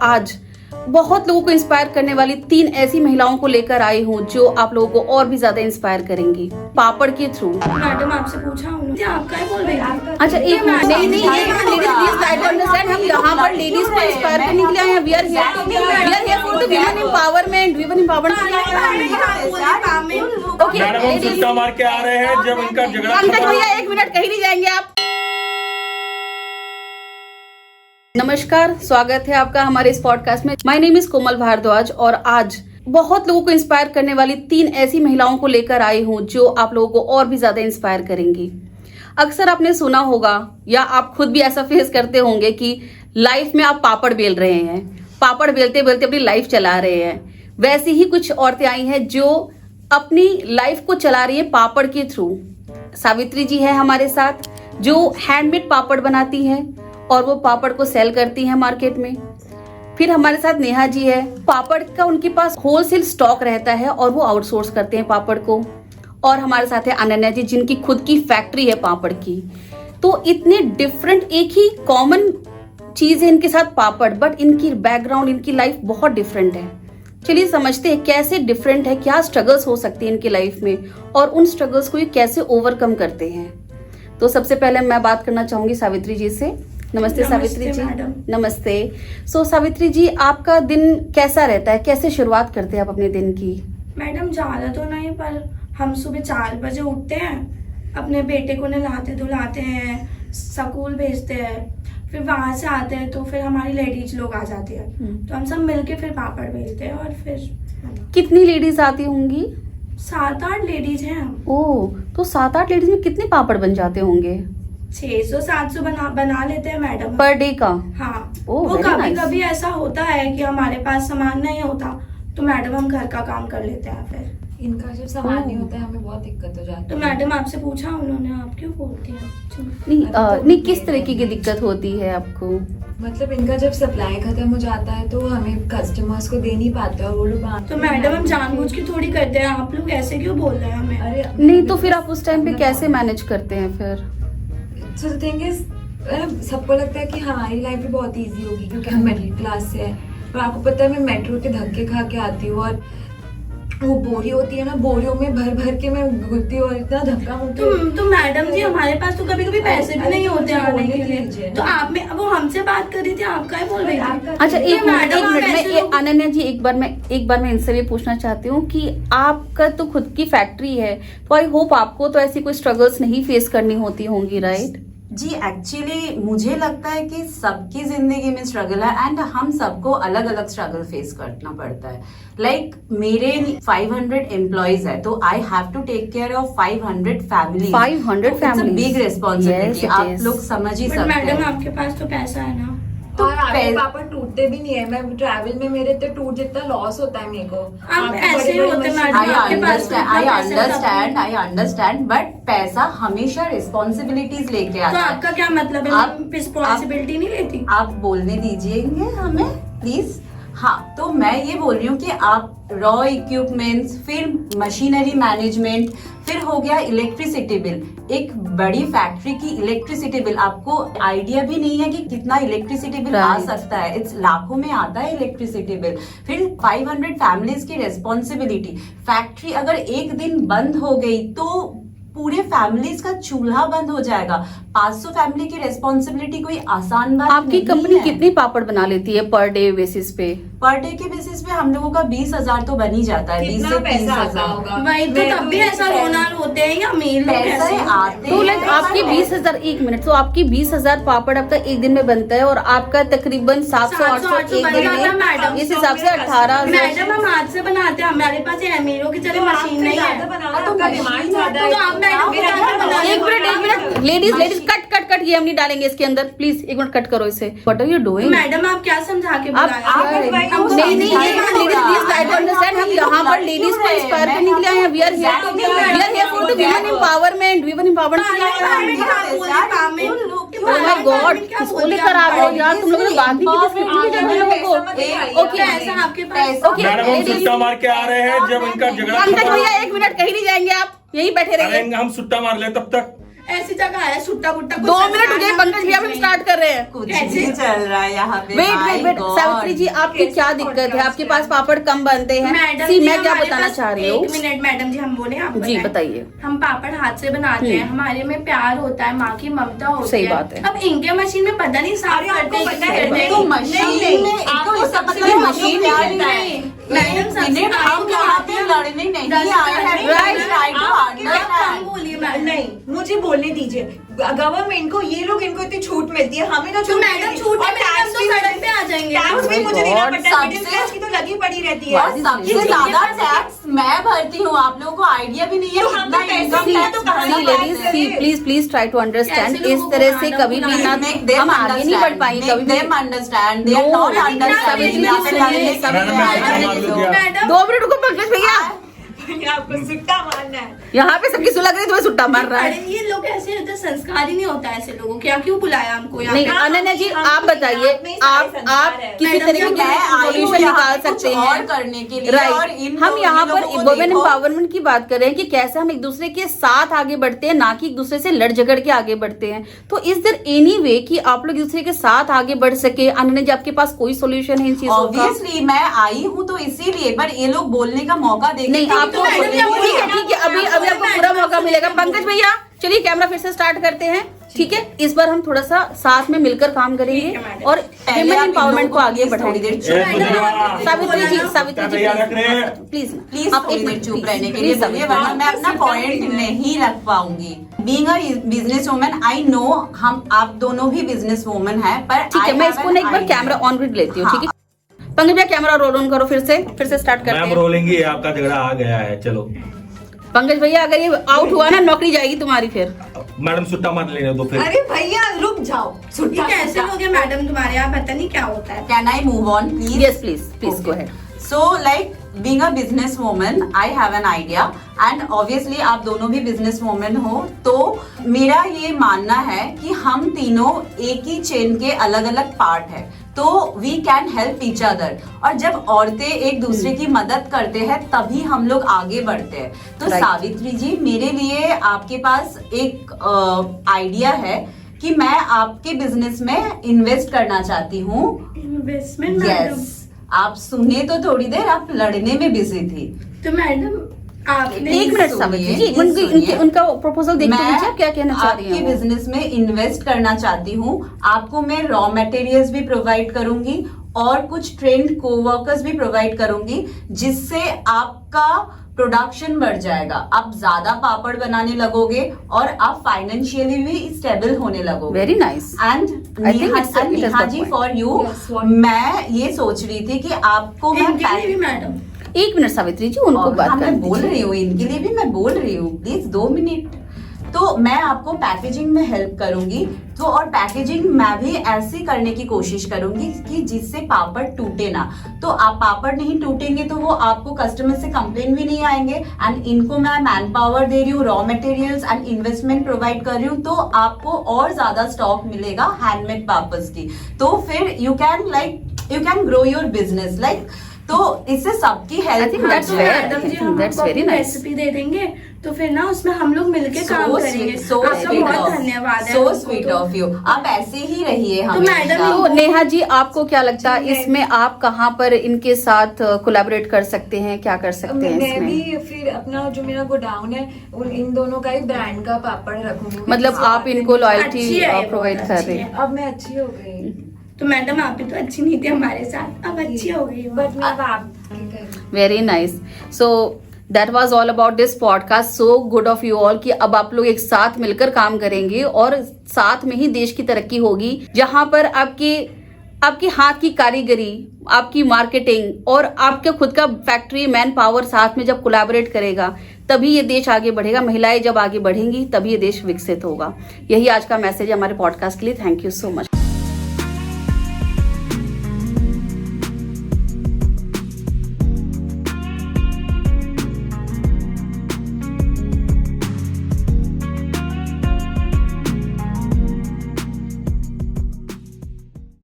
आज बहुत लोगों को इंस्पायर करने वाली 3 ऐसी महिलाओं को लेकर आई हूँ जो आप लोगों को और भी ज्यादा इंस्पायर करेंगी पापड़ के थ्रू। मैडम आपसे पूछा उन्होंने, आप क्या बोल रही हैं? अच्छा एक मिनट, नहीं नहीं एक minute ladies please try to understand. हम यहाँ पर लेडीज को इंस्पायर करने के लिए आए हैं। We are here for the women empowerment. Okay madam हम सुट्टा मार के आ रहे हैं जब इनका झगड़ा पंकज भैया एक मिनट, कहीं नहीं जाएंगे आप। नमस्कार, स्वागत है आपका हमारे इस पॉडकास्ट में। माय नेम इज कोमल भारद्वाज और आज बहुत लोगों को इंस्पायर करने वाली 3 ऐसी महिलाओं को लेकर आई हूँ जो आप लोगों को और भी ज्यादा इंस्पायर करेंगी। अक्सर आपने सुना होगा या आप खुद भी ऐसा फेस करते होंगे कि लाइफ में आप पापड़ बेल रहे हैं, पापड़ बेलते बेलते अपनी लाइफ चला रहे हैं। वैसी ही कुछ औरतें आई हैं जो अपनी लाइफ को चला रही है पापड़ के थ्रू। सावित्री जी है हमारे साथ जो हैंडमेड पापड़ बनाती है और वो पापड़ को सेल करती हैं मार्केट में। फिर हमारे साथ नेहा जी है, पापड़ का उनके पास होलसेल स्टॉक रहता है और वो आउटसोर्स करते हैं पापड़ को। और हमारे साथ है अनन्या जी जिनकी खुद की फैक्ट्री है पापड़ की। तो इतने डिफरेंट, एक ही कॉमन चीज है इनके साथ पापड़, बट इनकी बैकग्राउंड, इनकी लाइफ बहुत डिफरेंट है। चलिए समझते हैं कैसे डिफरेंट है, क्या स्ट्रगल्स हो सकती है इनकी लाइफ में और उन स्ट्रगल्स को ये कैसे ओवरकम करते हैं। तो सबसे पहले मैं बात करना चाहूंगी सावित्री जी से। नमस्ते सावित्री जी। नमस्ते। सो सावित्री जी, आपका दिन कैसा रहता है, कैसे शुरुआत करते हैं आप अपने दिन की? मैडम ज्यादा तो नहीं, पर हम सुबह 4 बजे उठते हैं, अपने बेटे को नहलाते धुलाते हैं, स्कूल भेजते हैं, फिर वहां से आते हैं तो फिर हमारी लेडीज लोग आ जाती है तो हम सब मिलके फिर पापड़ बेलते हैं। और फिर कितनी लेडीज आती होंगी? 7-8 लेडीज हैं हम। ओह, तो 7-8 लेडीज में कितने पापड़ बन जाते होंगे? 600-700 बना लेते हैं मैडम पर डे का? हाँ। ओह, वो very कभी nice. कभी ऐसा होता है कि हमारे पास सामान नहीं होता तो मैडम हम घर का काम कर लेते हैं। फिर इनका जब सामान नहीं होता है हमें बहुत दिक्कत हो जाती है। तो मैडम आपसे पूछा उन्होंने, आप क्यों बोलती हैं? नहीं, किस तरीके की दिक्कत होती है आपको? मतलब इनका जब सप्लाई खत्म हो जाता है तो हमें कस्टमर्स को दे नहीं पाते और वो लोग तो मैडम हम जानबूझ के थोड़ी करते हैं, आप लोग ऐसे क्यों बोल रहे हैं हमें? अरे नहीं तो फिर आप उस टाइम पे कैसे मैनेज करते हैं फिर? So the thing is, सबको लगता है कि हमारी लाइफ भी बहुत इजी होगी क्योंकि हम मिडिल क्लास से हैं। पर आपको पता है मैं मेट्रो के धक्के खा के आती हूँ और वो बोरी होती है ना, बोरियों में भर भर के मैं घुलती हूँ और इतना धक्का मुक्की। तो मैडम जी हमारे पास तो कभी कभी पैसे भी नहीं होते आने के लिए, लीजिए तो आप में वो हमसे बात कर रही थी, आप क्या बोल रही थी? अच्छा एक मिनट मैडम, आप ऐसे में अनन्या जी एक बार मैं इनसे भी पूछना चाहती हूँ कि आपका तो खुद की फैक्ट्री है तो आई होप आपको तो ऐसी कोई स्ट्रगल्स नहीं फेस करनी होती होंगी, राइट? जी एक्चुअली मुझे लगता है कि सबकी जिंदगी में स्ट्रगल है एंड हम सबको अलग अलग स्ट्रगल फेस करना पड़ता है। लाइक मेरे 500 एम्प्लॉइज है तो I have to take care of 500 family. 500 family, big responsibility, आप लोग समझ ही सकते मैडम हैं। आपके पास तो पैसा है ना? और आगे पापड़ टूटते भी नहीं है। मैं ट्रैवल में मेरे इतने टूट जितना लॉस होता है मेरे को। आप ऐसे ही होते मैडम, आपके पास तो आई अंडरस्टैंड बट पैसा हमेशा रिस्पॉन्सिबिलिटीज लेके तो आता है। आपका क्या मतलब है? आप- रिस्पॉन्सिबिलिटी नहीं लेती? आप बोलने दीजिएंगे हमें प्लीज। हाँ, तो मैं ये बोल रही हूँ कि आप रॉ इक्विपमेंट्स, फिर मशीनरी मैनेजमेंट, फिर हो गया इलेक्ट्रिसिटी बिल। एक बड़ी फैक्ट्री की इलेक्ट्रिसिटी बिल, आपको आइडिया भी नहीं है कि कितना इलेक्ट्रिसिटी बिल आ सकता है। इट्स लाखों में आता है इलेक्ट्रिसिटी बिल। फिर 500 फैमिलीज की रेस्पॉन्सिबिलिटी। फैक्ट्री अगर एक दिन बंद हो गई तो पूरे फैमिलीज का चूल्हा बंद हो जाएगा। 500 फैमिली की रेस्पॉन्सिबिलिटी कोई आसान बात आपकी नहीं कंपनी है। कितनी पापड़ बना लेती है पर डे बेसिस पे? पर डे के बेसिस पे हम लोगों का 20,000 तो बन ही जाता है। 20 से 30,000 वही तो, तब भी ऐसा रोना होते हैं या मेल लोग पैसे ऐसे आते तो हैं। लाइक आपकी 20,000, एक मिनट, तो आपकी 20,000 पापड़ आपका एक दिन में बनता है और आपका तकरीबन 700-800 एक बन दिन जाता है में, मैडम। इस हिसाब से 18,000। मैडम हम हाथ से बनाते हैं, हमारे पास एमीरो की तरह मशीन नहीं है। तो डिमांड ज्यादा तो आप मैडम को ज्यादा बना एक मिनट लेडीज कट ये हम नहीं डालेंगे इसके अंदर, प्लीज एक मिनट कट करो इसे। What are you doing? Madam आप क्या समझा के आप बुलाया? नहीं ladies please try to understand. हम यहाँ पर लेडीज को इंस्पायर करने के लिए आए हैं। We are here for the women empowerment. Oh my God, किसको लेकर आ रहे हो यार तुम लोगों ने? बात नहीं की थी लोगों को। ओके ऐसा आपके पास ओके मैडम हम सुट्टा मार के आ रहे हैं जब इनका झगड़ा पंकज भैया एक मिनट, कहीं नहीं जाएंगे आप, यहीं बैठे अरे रहेंगे। हम सुट्टा मार ले तब तक। ऐसी जगह है सुट्टा बुट्टा 2 मिनट हो गए पंकज भैया, हम स्टार्ट कर रहे हैं। कुछ कैसे? भी चल रहा है यहाँ पे। Wait My wait wait God. Savitri ji, आपकी कैसे क्या दिक्कत है? podcast आपके पास पापड़ कम बनते हैं? मैडम सी जी, मैं क्या हमारे बताना पास- चाह रही हूँ? 1 मिनट मैडम जी, हम बोले आप जी बताएं। बताइए। हम पापड़ हाथ से बनाते हैं, हमारे में प्यार होता है, माँ की ममता होती सही है। बात है। अब इनके मशीन में पता नहीं साफ करते हैं कि करते तो हैं। मशीन में आपको इसका सबसे मतलब बड़ा मशीन प्यार नहीं है। है। मैडम सबसे मिनट हम यहाँ पे लड़ने नहीं आए हैं। Try to आप understand. कम बोलिए मैडम। नहीं, मुझे बोलने दीजिए। गवर्नमेंट को ये लोग इनको इतनी छूट मिलती है, हमें ना तो मैडम छूट है, मैडम हम तो सड़क पे आ जाएंगे। टैक्स भी मुझे देना God, पड़ता है, मिडिल सबसे- क्लास की तो लगी पड़ी रहती है। और सबसे ज्यादा टैक्स मैं भरती हूँ, आप लोगों को आइडिया भी नहीं है तो हम कितना तो पैसे इनकम ही टैक्स तो कहाँ भरना से पड़ता लेडीज है। सी प्लीज ट्राई टू अंडरस्टैंड। कैसे इस लोगों तरह को से खाना कभी भी बुलाना ना Make them हम आगे नहीं बढ़ पाएंगे understand. कभी Make भी। them understand. They are No, not लेकिन understanding. सावित्री यहाँ पे जी, लड़ने सुनिए, के मैडम, लिए मैं आए मार हैं दूं लोग। क्या? मैडम 2 मिनट रुको पंकज भैया, आपको सुट्टा मारना है। यहाँ पे सबकी सुलग रही है, तुम्हें सुट्टा मार रहा है। अरे ये लोग ऐसे होते हैं, संस्कार ही नहीं होता है ऐसे लोगों को। क्या क्यों बुलाया हमको यहाँ नहीं पे? अनन्या जी, हम आप तो बताइए, आप में ही सारे आप संस्कार है। किसी मैडम तरीके जी, की मैं आई हूँ सॉल्यूशन यहाँ निकाल पे कुछ सकते और हैं करने के लिए। और राइट। इन हम यहाँ पर लोगों को वुमेन देखो। एम्पावरमेंट की बात कर रहे हैं कि कैसे हम एक दूसरे के साथ आगे बढ़ते हैं, ना कि एक दूसरे से लड़ झगड़ के आगे बढ़ते हैं। तो इज देयर एनी वे कि आप लोग एक दूसरे के साथ आगे बढ़ सके? अनन्या जी, आपके पास कोई सोल्यूशन है इन चीजों का? ऑब्वियसली मैं आई हूँ तो इसीलिए, पर ये लोग बोलने का मौका देते नहीं, आपको मैडम जी, आप ठीक है, ठीक है, अभी अभी आपको पूरा मौका मिलेगा। पंकज भैया चलिए कैमरा फिर से स्टार्ट करते हैं, ठीक है? इस बार हम थोड़ा सा साथ में मिलकर काम करेंगे ठीक है, मैडम। और पहले वुमेन आप इन एम्पावरमेंट लोगों को आगे please थोड़ी बढ़ाएंगे। देर चुप ए, रहिए। बुजुर्ग, सावित्री जी, सावित्री क्या जी, तैयार रख रहे हैं? प्लीज प्लीज आप थोड़ी एक देर मिनट चुप please, रहने के please, लिए सावित्री बोलिए, जी। वरना मैं अपना पॉइंट नहीं रख पाऊंगी। Being a business woman, I know हम आप दोनों भी बिजनेस वुमन है, पर ठीक है, I मैं have इसको an ना एक बार idea. कैमरा ऑन कर लेती हूँ, ठीक है? पंकज भैया कैमरा रोल ऑन करो, फिर से स्टार्ट करते मैम हैं। रोलेंगी, आपका झगड़ा आ गया है, चलो। पंकज भैया अगर ये आउट हुआ ना, नौकरी जाएगी तुम्हारी फिर। मैडम सुट्टा मार लेने दो फिर। अरे भैया रुक जाओ, ये सुट्टा कैसे हो गया मैडम तुम्हारे यहाँ, पता नहीं क्या होता है। Can I move on, please? Yes please go ahead. So like being a business woman, I have an idea and obviously आप दोनों भी business woman हो, तो मेरा ये मानना है कि हम तीनों एक ही चेन के अलग अलग पार्ट है, तो we can help each other। और जब औरतें एक दूसरे की मदद करते हैं तभी हम लोग आगे बढ़ते हैं। तो Right. सावित्री जी, मेरे लिए आपके पास एक आइडिया है कि मैं आपके बिजनेस में इन्वेस्ट करना चाहती हूँ। इन्वेस्टमेंट मैडम, यस, आप सुने तो थोड़ी देर, आप लड़ने में बिजी थी। तो मैडम आपने एक मिनट सुनिए, सावित्री जी, please सुनिए। उनका प्रपोजल देख के नीचे आप क्या कहना चाह रही आपके हैं? बिजनेस में इन्वेस्ट करना चाहती हूँ। आपको मैं रॉ मटेरियल्स भी प्रोवाइड करूंगी और कुछ ट्रेंड कोवर्कर्स भी प्रोवाइड करूंगी, जिससे आपका प्रोडक्शन बढ़ जाएगा, आप ज्यादा पापड़ बनाने लगोगे और आप फाइनेंशियली भी स्टेबल होने लगोगे। Very nice. And I think it is Neha good ji, point. For you, Yes, what? मैं ये सोच रही थी कि आपको मैं इनके लिए भी मैडम, एक मिनट सावित्री जी, उनको और बात हाँ, कर मैं बोल रही हूँ, इनके लिए भी मैं बोल रही हूँ, प्लीज 2 मिनट। तो मैं आपको पैकेजिंग में हेल्प करूंगी, तो और पैकेजिंग मैं भी ऐसी करने की कोशिश करूंगी कि जिससे पापड़ टूटे ना। तो आप पापड़ नहीं टूटेंगे तो वो आपको कस्टमर से कंप्लेन भी नहीं आएंगे। एंड इनको मैं मैन पावर दे रही हूँ, raw materials and investment provide कर रही हूँ, तो आपको और ज्यादा स्टॉक मिलेगा हैंडमेड पापड़ की। तो फिर you can grow your business like, तो इससे सबकी I हेल्प think that's तो fair. Madam ji I think हम that's आपको very अपनी nice. रेसिपी दे देंगे, तो फिर ना उसमें हम लोग मिलके काम करेंगे। आपका बहुत धन्यवाद है। So sweet of you. आप ऐसे ही रहिए तो हमेशा। मैडम, तो नेहा जी, आपको क्या लगता है जी, मैं- इसमें आप कहाँ पर इनके साथ कोलैबोरेट कर सकते हैं, क्या कर सकते हैं मैं इसमें? भी फिर अपना जो मेरा गोडाउन है इन दोनों का ही ब्रांड का पापड़ रखूंगी। मतलब आप इनको लॉयल्टी अच्छी है ये, प्रोवाइड बहुत कर अच्छी रहे है। हैं। अब मैं अच्छी हो गई, तो मैडम आप भी तो अच्छी नहीं थी हमारे साथ, अब अच्छी हो गई हो। बट मैं अब आप very nice. So that was all about this podcast. So good of you all कि अब आप लोग एक साथ मिलकर काम करेंगे और साथ में ही देश की तरक्की होगी, जहां पर आपकी हाथ की कारीगरी, आपकी मार्केटिंग और आपके खुद का फैक्ट्री मैन पावर साथ में जब कोलैबोरेट करेगा, तभी ये देश आगे बढ़ेगा। महिलाएं जब आगे बढ़ेंगी तभी ये देश विकसित होगा। यही आज का मैसेज है हमारे पॉडकास्ट के लिए। Thank you so much.